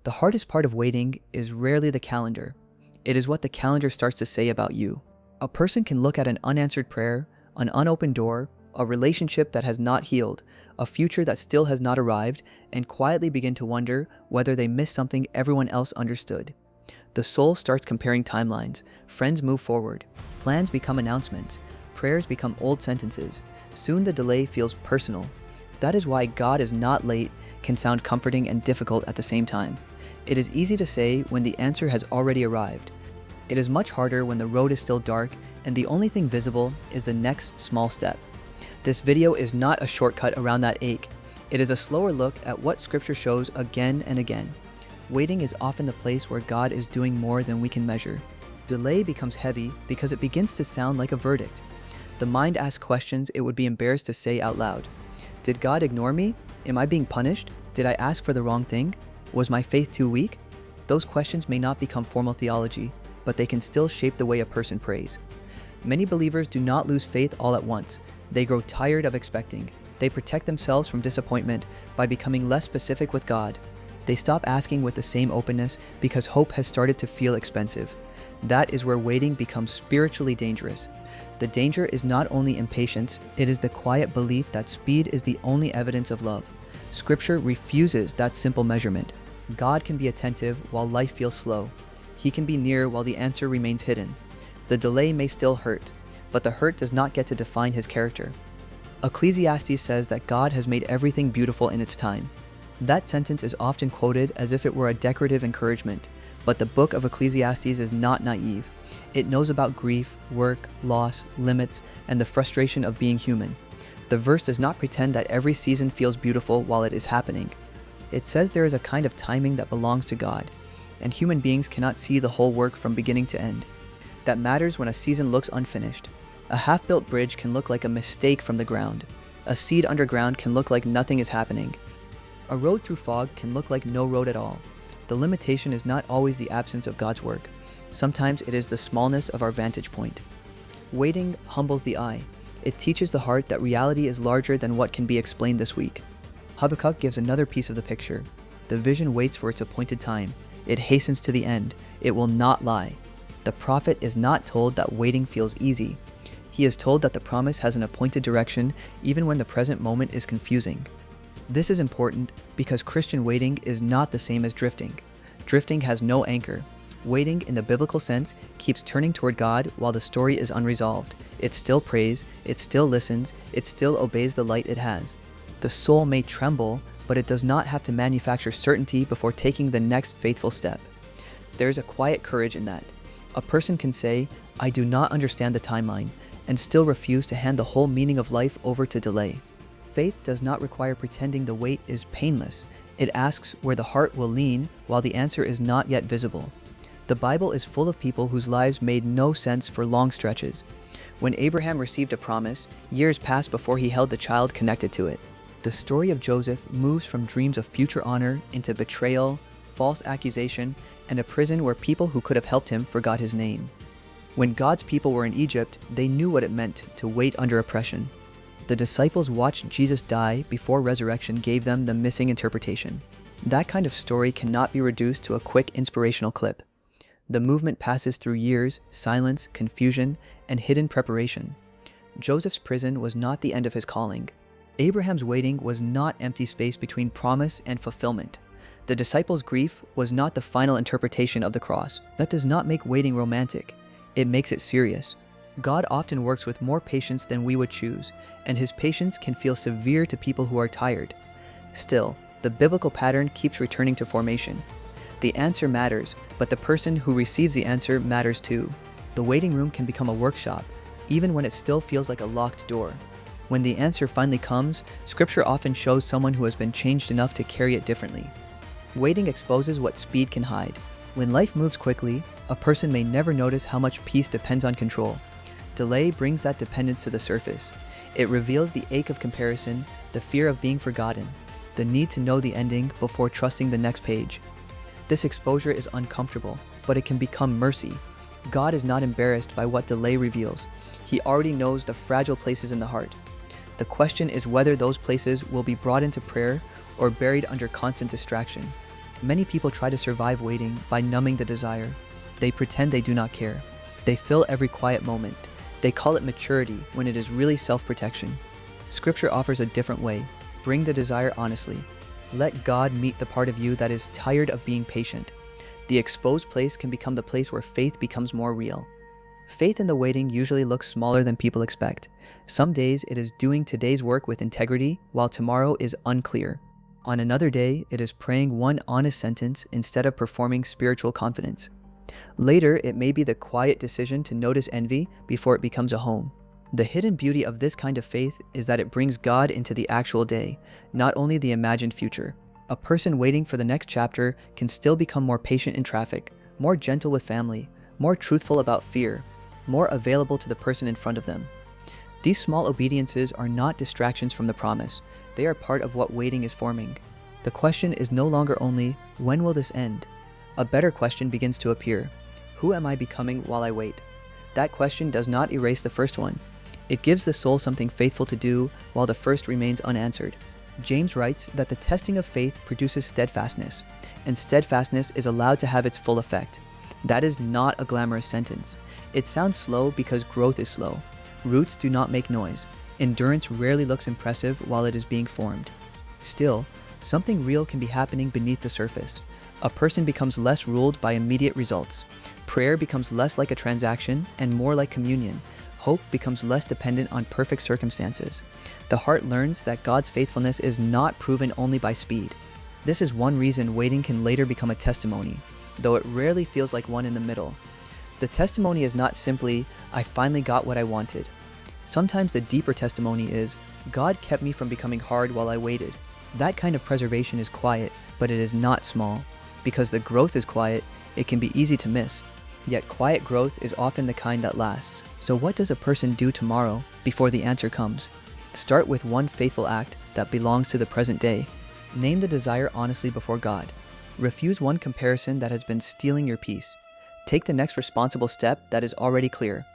The hardest part of waiting is rarely the calendar. It is what the calendar starts to say about you. A person can look at an unanswered prayer, an unopened door, a relationship that has not healed, a future that still has not arrived, and quietly begin to wonder whether they missed something everyone else understood. The soul starts comparing timelines, friends move forward, plans become announcements, prayers become old sentences. Soon the delay feels personal. That is why God is not late can sound comforting and difficult at the same time. It is easy to say when the answer has already arrived. It is much harder when the road is still dark and the only thing visible is the next small step. This video is not a shortcut around that ache. It is a slower look at what Scripture shows again and again. Waiting is often the place where God is doing more than we can measure. Delay becomes heavy because it begins to sound like a verdict. The mind asks questions it would be embarrassed to say out loud. Did God ignore me? Am I being punished? Did I ask for the wrong thing? Was my faith too weak? Those questions may not become formal theology, but they can still shape the way a person prays. Many believers do not lose faith all at once. They grow tired of expecting. They protect themselves from disappointment by becoming less specific with God. They stop asking with the same openness because hope has started to feel expensive. That is where waiting becomes spiritually dangerous. The danger is not only impatience, it is the quiet belief that speed is the only evidence of love. Scripture refuses that simple measurement. God can be attentive while life feels slow. He can be near while the answer remains hidden. The delay may still hurt, but the hurt does not get to define his character. Ecclesiastes says that God has made everything beautiful in its time. That sentence is often quoted as if it were a decorative encouragement, but the book of Ecclesiastes is not naive. It knows about grief, work, loss, limits, and the frustration of being human. The verse does not pretend that every season feels beautiful while it is happening. It says there is a kind of timing that belongs to God, and human beings cannot see the whole work from beginning to end. That matters when a season looks unfinished. A half-built bridge can look like a mistake from the ground. A seed underground can look like nothing is happening. A road through fog can look like no road at all. The limitation is not always the absence of God's work. Sometimes it is the smallness of our vantage point. Waiting humbles the eye. It teaches the heart that reality is larger than what can be explained this week. Habakkuk gives another piece of the picture. The vision waits for its appointed time. It hastens to the end. It will not lie. The prophet is not told that waiting feels easy. He is told that the promise has an appointed direction even when the present moment is confusing. This is important because Christian waiting is not the same as drifting. Drifting has no anchor. Waiting in the biblical sense keeps turning toward God while the story is unresolved. It still prays, it still listens, it still obeys the light it has. The soul may tremble, but it does not have to manufacture certainty before taking the next faithful step. There is a quiet courage in that. A person can say, I do not understand the timeline, and still refuse to hand the whole meaning of life over to delay. Faith does not require pretending the wait is painless. It asks where the heart will lean while the answer is not yet visible. The Bible is full of people whose lives made no sense for long stretches. When Abraham received a promise, years passed before he held the child connected to it. The story of Joseph moves from dreams of future honor into betrayal, false accusation, and a prison where people who could have helped him forgot his name. When God's people were in Egypt, they knew what it meant to wait under oppression. The disciples watched Jesus die before resurrection gave them the missing interpretation. That kind of story cannot be reduced to a quick inspirational clip. The movement passes through years, silence, confusion, and hidden preparation. Joseph's prison was not the end of his calling. Abraham's waiting was not empty space between promise and fulfillment. The disciples' grief was not the final interpretation of the cross. That does not make waiting romantic. It makes it serious. God often works with more patience than we would choose, and his patience can feel severe to people who are tired. Still, the biblical pattern keeps returning to formation. The answer matters, but the person who receives the answer matters too. The waiting room can become a workshop, even when it still feels like a locked door. When the answer finally comes, Scripture often shows someone who has been changed enough to carry it differently. Waiting exposes what speed can hide. When life moves quickly, a person may never notice how much peace depends on control. Delay brings that dependence to the surface. It reveals the ache of comparison, the fear of being forgotten, the need to know the ending before trusting the next page. This exposure is uncomfortable, but it can become mercy. God is not embarrassed by what delay reveals. He already knows the fragile places in the heart. The question is whether those places will be brought into prayer or buried under constant distraction. Many people try to survive waiting by numbing the desire. They pretend they do not care. They fill every quiet moment. They call it maturity when it is really self-protection. Scripture offers a different way. Bring the desire honestly. Let God meet the part of you that is tired of being patient. The exposed place can become the place where faith becomes more real. Faith in the waiting usually looks smaller than people expect. Some days it is doing today's work with integrity, while tomorrow is unclear. On another day, it is praying one honest sentence instead of performing spiritual confidence. Later, it may be the quiet decision to notice envy before it becomes a home. The hidden beauty of this kind of faith is that it brings God into the actual day, not only the imagined future. A person waiting for the next chapter can still become more patient in traffic, more gentle with family, more truthful about fear, more available to the person in front of them. These small obediences are not distractions from the promise. They are part of what waiting is forming. The question is no longer only, when will this end? A better question begins to appear. Who am I becoming while I wait? That question does not erase the first one. It gives the soul something faithful to do while the first remains unanswered. James writes that the testing of faith produces steadfastness, and steadfastness is allowed to have its full effect. That is not a glamorous sentence. It sounds slow because growth is slow. Roots do not make noise. Endurance rarely looks impressive while it is being formed. Still, something real can be happening beneath the surface. A person becomes less ruled by immediate results. Prayer becomes less like a transaction and more like communion. Hope becomes less dependent on perfect circumstances. The heart learns that God's faithfulness is not proven only by speed. This is one reason waiting can later become a testimony, though it rarely feels like one in the middle. The testimony is not simply, I finally got what I wanted. Sometimes the deeper testimony is, God kept me from becoming hard while I waited. That kind of preservation is quiet, but it is not small. Because the growth is quiet, it can be easy to miss. Yet quiet growth is often the kind that lasts. So what does a person do tomorrow before the answer comes? Start with one faithful act that belongs to the present day. Name the desire honestly before God. Refuse one comparison that has been stealing your peace. Take the next responsible step that is already clear.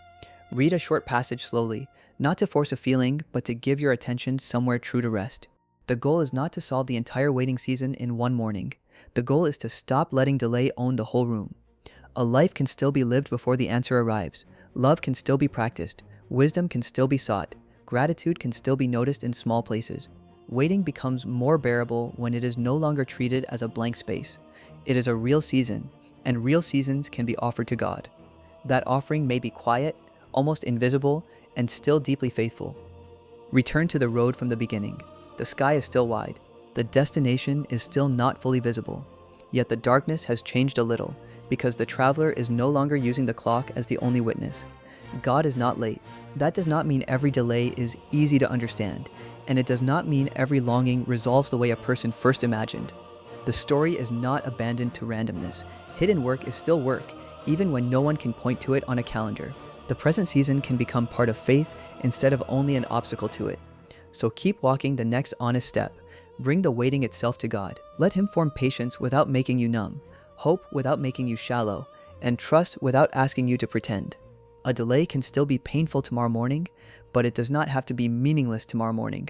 Read a short passage slowly, not to force a feeling, but to give your attention somewhere true to rest. The goal is not to solve the entire waiting season in one morning. The goal is to stop letting delay own the whole room. A life can still be lived before the answer arrives. Love can still be practiced. Wisdom can still be sought. Gratitude can still be noticed in small places. Waiting becomes more bearable when it is no longer treated as a blank space. It is a real season, and real seasons can be offered to God. That offering may be quiet, almost invisible, and still deeply faithful. Return to the road from the beginning. The sky is still wide. The destination is still not fully visible. Yet the darkness has changed a little, because the traveler is no longer using the clock as the only witness. God is not late. That does not mean every delay is easy to understand, and it does not mean every longing resolves the way a person first imagined. The story is not abandoned to randomness. Hidden work is still work, even when no one can point to it on a calendar. The present season can become part of faith instead of only an obstacle to it. So keep walking the next honest step. Bring the waiting itself to God. Let Him form patience without making you numb, hope without making you shallow, and trust without asking you to pretend. A delay can still be painful tomorrow morning, but it does not have to be meaningless tomorrow morning.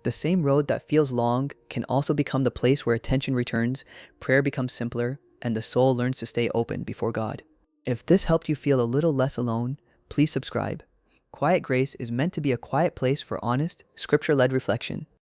The same road that feels long can also become the place where attention returns, prayer becomes simpler, and the soul learns to stay open before God. If this helped you feel a little less alone, please subscribe. Quiet Grace is meant to be a quiet place for honest, scripture-led reflection.